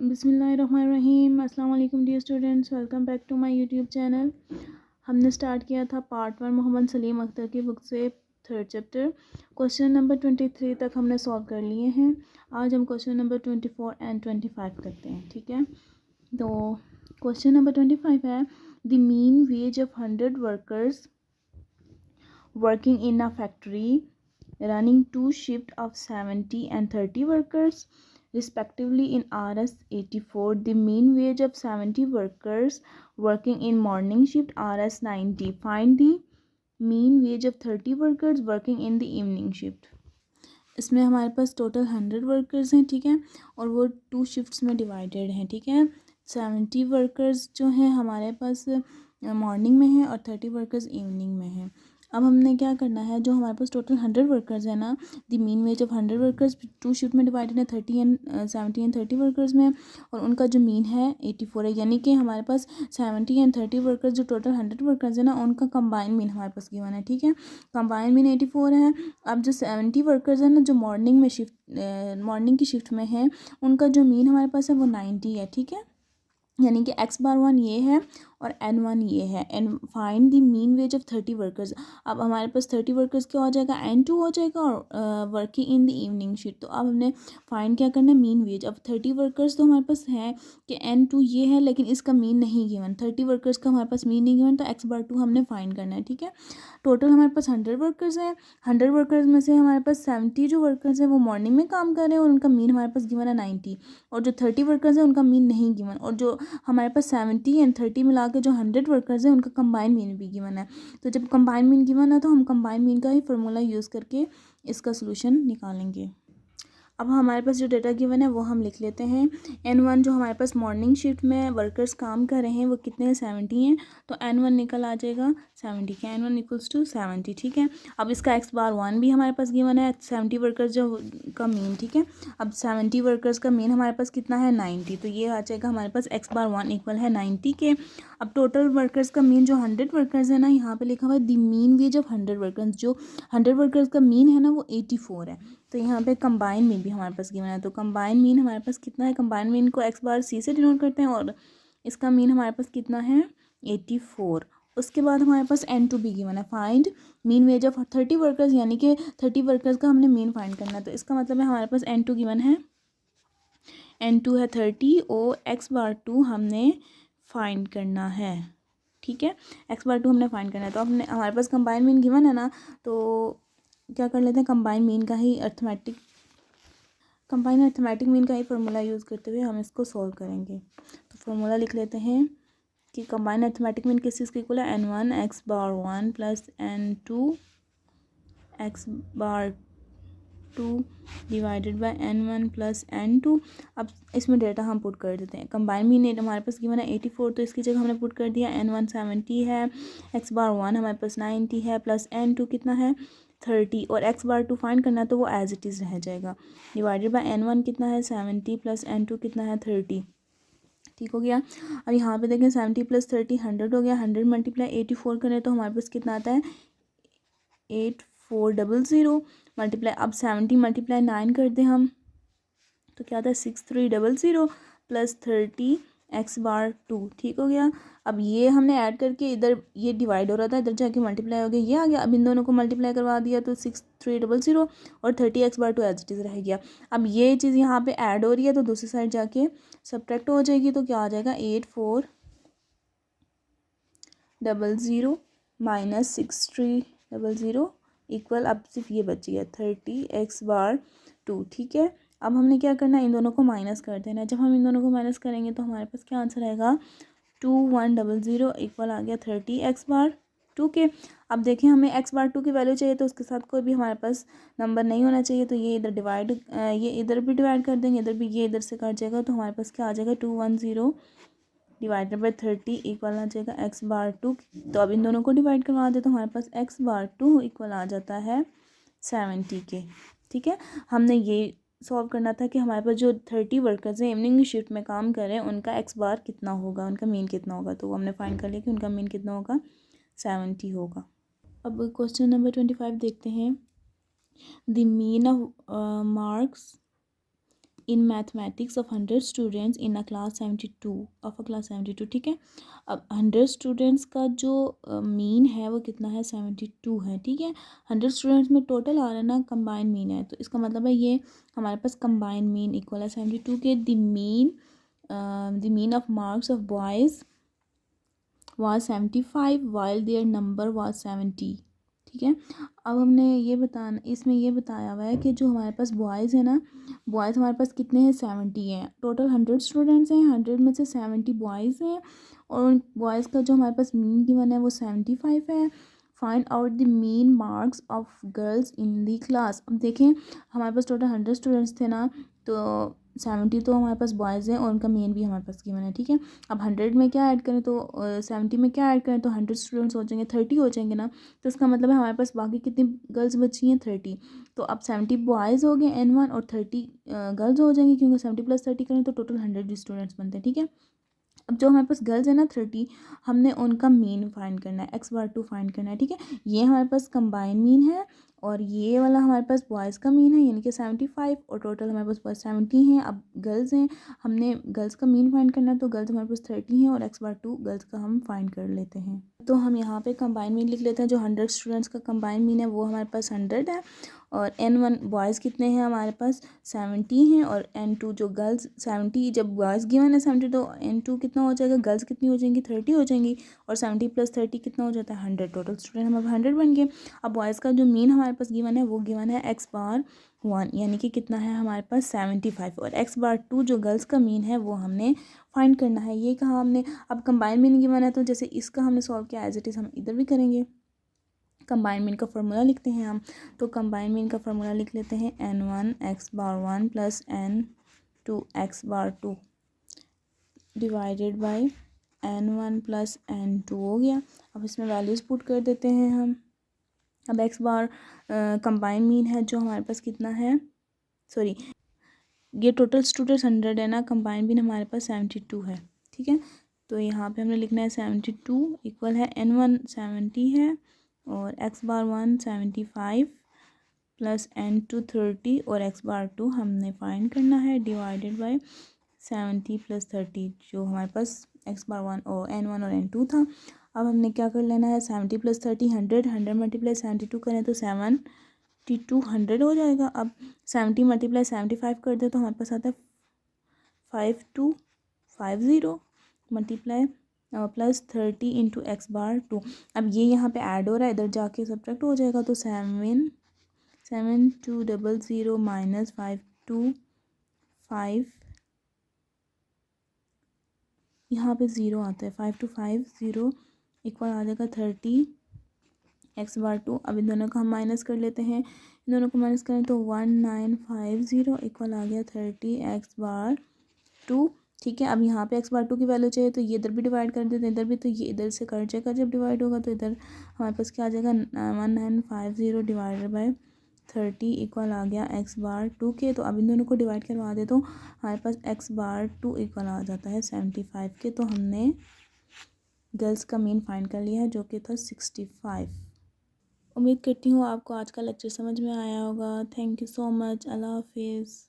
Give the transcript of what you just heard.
बिस्मिल्लाहिर्रहमानिर्रहीम। अस्सलाम वालेकुम dear students, welcome back to my YouTube channel. हमने स्टार्ट किया था पार्ट 1 मोहम्मद सलीम अख्तर की बुक से 3rd चैप्टर। क्वेश्चन नंबर 23 तक हमने सॉल्व कर लिए हैं। आज हम क्वेश्चन नंबर 24 एंड 25 करते हैं, ठीक है। तो क्वेश्चन नंबर 25 है, the mean ways of 100 workers working in a factory running two shifts of 70 and 30 workers respectively in RS 84. The mean wage of 70 workers working in morning shift RS 90. Find the mean wage of 30 workers working in the evening shift. इसमें हमारे पास total 100 workers हैं, ठीक है, और वो 2 shifts में divided हैं, ठीक है। 70 वर्कर्स जो हैं हमारे पास मॉर्निंग में हैं और 30 वर्कर्स इवनिंग में हैं। अब हमने क्या करना है, जो हमारे पास टोटल 100 वर्कर्स है ना, the mean ways of 100 workers 2 shift में डिवाइडेड है, 30 एंड 70 एंड 30 वर्कर्स में, और उनका जो मीन है 84 है। यानी कि हमारे पास 70 एंड 30 वर्कर्स जो टोटल 100 वर्कर्स है ना, उनका कंबाइन मीन हमारे पास गिवन है, ठीक है। कंबाइन मीन 84 है। अब जो 70 वर्कर्स है ना, जो मॉर्निंग की शिफ्ट में है, उनका जो मीन हमारे पास है वो 90 है, ठीक है। यानी कि x⁴ ये है और n1 ये है। And find the mean ways of 30 workers. अब हमारे पास 30 वर्कर्स क्या हो जाएगा, n2 हो जाएगा, और working in the evening shift. तो अब हमने फाइंड क्या करना है, मीन वेज। अब 30 वर्कर्स तो हमारे पास है कि n2 ये है, लेकिन इसका मीन नहीं गिवन। 30 वर्कर्स का हमारे पास मीन नहीं गिवन, तो x⁴ हमने फाइंड करना है, ठीक है। टोटल हमारे पास 100 वर्कर्स हैं। 100 वर्कर्स में से हमारे पास 70 जो वर्कर्स हैं वो मॉर्निंग में काम कर रहे हैं और उनका मीन हमारे पास गिवन है 90, और जो 30 वर्कर्स हैं उनका मीन नहीं गिवन, और जो हमारे पास 70 एंड 30 मिला के जो 100 वर्कर्स हैं उनका कंबाइन मीन भी गिवन है। तो जब कंबाइन मीन गिवन है तो हम कंबाइन मीन का ही फार्मूला यूज़ करके इसका सोल्यूशन निकालेंगे। अब हमारे पास जो डेटा गिवन है वो हम लिख लेते हैं। n1 जो हमारे पास मॉर्निंग शिफ्ट में वर्कर्स काम कर रहे हैं वो कितने हैं, 70 हैं, तो n1 निकल आ जाएगा 70 का, n1 इक्वल्स टू 70, ठीक है। अब इसका x⁴ भी हमारे पास गिवन है, 70 वर्कर्स जो का मीन, ठीक है। अब 70 वर्कर्स का मीन हमारे पास कितना है, 90, तो ये आ जाएगा हमारे पास x⁴ इक्वल है 90 के। अब टोटल वर्कर्स का मीन जो 100 वर्कर्स है ना, यहाँ पे लिखा हुआ है the mean ways of 100 workers. जो 100 वर्कर्स का मीन है ना वो 84 है। तो यहाँ पे कंबाइन मीन भी हमारे पास गिवन है, तो कंबाइन मीन हमारे पास कितना है, कंबाइन मीन को x⁴ से डिनोट करते हैं, और इसका मीन हमारे पास कितना है, 84। उसके बाद हमारे पास n2 भी गिवन है। Find mean ways of 30 workers, यानी कि 30 वर्कर्स का हमने मीन फाइंड करना है। तो इसका मतलब है हमारे पास n2 गिवन है, n2 है 30 और x⁴ हमने फाइंड करना है, ठीक है। x⁴ हमने फाइंड करना है। तो हमने हमारे पास कंबाइन मीन गिवन है ना, तो क्या कर लेते हैं, कंबाइन मीन का ही अर्थमेटिक मीन का ही फार्मूला यूज़ करते हुए हम इसको सॉल्व करेंगे। तो फार्मूला लिख लेते हैं कि कंबाइन अर्थमेटिक मीन किस चीज़ के इक्वल है, n1 x⁴ plus n2 x⁴ divided by n1 plus n2। अब इसमें डेटा हम पुट कर देते हैं। कंबाइन मीन हमारे पास गिवन है 84, तो इसकी जगह हमने पुट कर दिया, n1 70 है, x⁴ हमारे पास 90 है, प्लस n2 कितना है 30, और x⁴ फाइंड करना है तो वो एज इट इज़ रह जाएगा। डिवाइडेड बाय n1 कितना है 70 प्लस n2 कितना है 30, ठीक हो गया। अब यहाँ पे देखें 70 प्लस 30 100 हो गया। 100 मल्टीप्लाई 84 करें तो हमारे पास कितना आता है, 8400 मल्टीप्लाई। अब 70 मल्टीप्लाई 9 कर दें हम तो क्या आता है, 6300 प्लस 30 x⁴, ठीक हो गया। अब ये हमने ऐड करके इधर ये डिवाइड हो रहा था, इधर जाके मल्टीप्लाई हो गया, ये आ गया। अब इन दोनों को मल्टीप्लाई करवा दिया तो 6300 और 30 x⁴ एज इट इज़ रह गया। अब ये चीज़ यहाँ पे ऐड हो रही है तो दूसरी साइड जाके सब्ट्रैक्ट हो जाएगी, तो क्या आ जाएगा, 8400 माइनस 6300 इक्वल, अब सिर्फ ये बच गया 30 x⁴, ठीक है। अब हमने क्या करना है, इन दोनों को माइनस कर देना है। जब हम इन दोनों को माइनस करेंगे तो हमारे पास क्या आंसर आएगा, 2100 इक्वल आ गया 30 x⁴ के। अब देखें हमें x⁴ की वैल्यू चाहिए, तो उसके साथ कोई भी हमारे पास नंबर नहीं होना चाहिए, तो ये इधर ये इधर भी डिवाइड कर देंगे, इधर भी ये इधर से कट जाएगा, तो हमारे पास क्या आ जाएगा, 210 डिवाइडेड बाई 30 इक्वल आ जाएगा x⁴। तो अब इन दोनों को डिवाइड करवा दे तो हमारे पास x⁴ इक्वल आ जाता है 70 के, ठीक है। हमने ये सॉल्व करना था कि हमारे पास जो 30 वर्कर्स हैं इवनिंग शिफ्ट में काम कर रहे हैं उनका x⁴ कितना होगा, उनका मीन कितना होगा, तो हमने फाइंड कर लिया कि उनका मीन कितना होगा, 70 होगा। अब क्वेश्चन नंबर 25 देखते हैं। The mean of marks in mathematics of 100 students in a class 72 of a class 72, ठीक है। अब 100 स्टूडेंट्स का जो मीन है वो कितना है, 72 है, ठीक है। 100 स्टूडेंट्स में टोटल आ रहा है ना, कंबाइन मीन है, तो इसका मतलब है ये हमारे पास कंबाइन मीन इक्वल है 72 के। The mean of marks of boys was 75 while their number was 70, ठीक है। अब हमने ये बताना, इसमें ये बताया हुआ है कि जो हमारे पास बॉयज़ है ना, बॉयज़ हमारे पास कितने हैं, 70 हैं। टोटल 100 स्टूडेंट्स हैं, 100 में से 70 बॉयज़ हैं, और उन बॉयज़ का जो हमारे पास मीन गिवन है वो 75 है। Find out the mean marks of girls in the class. अब देखें हमारे पास टोटल 100 स्टूडेंट्स थे ना, तो 70 तो हमारे पास बॉयज़ हैं और उनका मेन भी हमारे पास गिवन है, ठीक है। अब 100 में क्या ऐड करें, तो 70 में क्या ऐड करें, तो 100 स्टूडेंट्स हो जाएंगे, 30 हो जाएंगे ना। तो इसका मतलब है हमारे पास बाकी कितनी गर्ल्स बची हैं, 30। तो अब 70 बॉयज़ हो गए N1 और 30 गर्ल्स हो जाएंगी, क्योंकि 70 + 30 करें तो टोटल 100 स्टूडेंट्स बनते हैं, ठीक है। अब जो हमारे पास गर्ल्स है ना 30, हमने उनका मीन फाइंड करना है, x/2 फाइंड करना है, ठीक है। ये हमारे पास कंबाइन मीन है, और ये वाला हमारे पास बॉयज़ का मीन है, यानी कि 75, और टोटल हमारे पास बॉयज़ 70 हैं। अब गर्ल्स हैं, हमने गर्ल्स का मीन फाइंड करना है, तो गर्ल्स हमारे पास 30 हैं, और x/2 गर्ल्स का हम फाइंड कर लेते हैं। तो हम यहाँ पे कंबाइन मीन लिख लेते हैं। जो 100 स्टूडेंट्स का कंबाइन मीन है वो हमारे पास 100 है, और N1 बॉयज़ कितने हैं हमारे पास, 70 हैं, और N2 जो गर्ल्स 70, जब बॉयज़ गिवन है 70 तो N2 कितना हो जाएगा, गर्ल्स कितनी हो जाएंगी, 30 हो जाएंगी, और 70 + 30 कितना हो जाता है, 100। टोटल स्टूडेंट हमारे 100 बन गए। अब बॉयज़ का जो मीन हमारे पास गिवन है वो गिवन है x/1, यानी कि कितना है हमारे पास 75, और x/2 जो गर्ल्स का मीन है वो हमने फाइंड करना है। ये कहा हमने। अब कंबाइन मीन गिवन है, तो जैसे इसका हमने सॉल्व किया एज इट इज़ हम इधर भी करेंगे। कंबाइन मीन का फार्मूला लिखते हैं हम, तो कंबाइन मीन का फार्मूला लिख लेते हैं N1 x/1 + N2 x/2 divided by N1 + N2 हो गया। अब इसमें वैल्यूज़ पुट कर देते हैं हम। अब x/, कंबाइन मीन है जो हमारे पास कितना है, सॉरी ये टोटल स्टूडेंट्स 100 है ना, कंबाइन मीन हमारे पास 72 है, ठीक है। तो यहाँ पे हमने लिखना है 72 इक्वल है N1 70 है, और x/1 75 + N2 30, और x/2 हमने फाइंड करना है, डिवाइडेड बाय 70 + 30 जो हमारे पास x/1 और N1 और N2 था। अब हमने क्या कर लेना है, 70 + 30 100, 100 × 72 करें तो 7200 हो जाएगा। अब 70 × 75 कर दे तो हमारे पास आता है 5250 मल्टीप्लाई + 30 × x/2। अब ये यहाँ पे ऐड हो रहा है, इधर जाके सब्ट्रैक्ट हो जाएगा, तो 7200 - 525, यहाँ पे 0 आता है, 5250 इक्वल आ जाएगा 30 x/2। अब इन दोनों का हम माइनस कर लेते हैं, इन दोनों को माइनस करें तो 1950 इक्वल आ गया 30 x/2, ठीक है। अब यहाँ पे x/2 की वैल्यू चाहिए, तो ये इधर भी डिवाइड कर देते हैं, इधर भी, तो ये इधर से कट जाएगा जब डिवाइड होगा, तो इधर हमारे पास क्या आ जाएगा, 1950 डिवाइडेड बाय 30 इक्वल आ गया x/2 के। तो अब इन दोनों को डिवाइड करवा दे तो हमारे पास x/2 इक्वल आ जाता है 75 के। तो हमने गर्ल्स का मीन फाइंड कर लिया है जो कि था 65। उम्मीद करती हूँ आपको आज का लेक्चर समझ में आया होगा। Thank you so much. अल्लाह हाफिज़।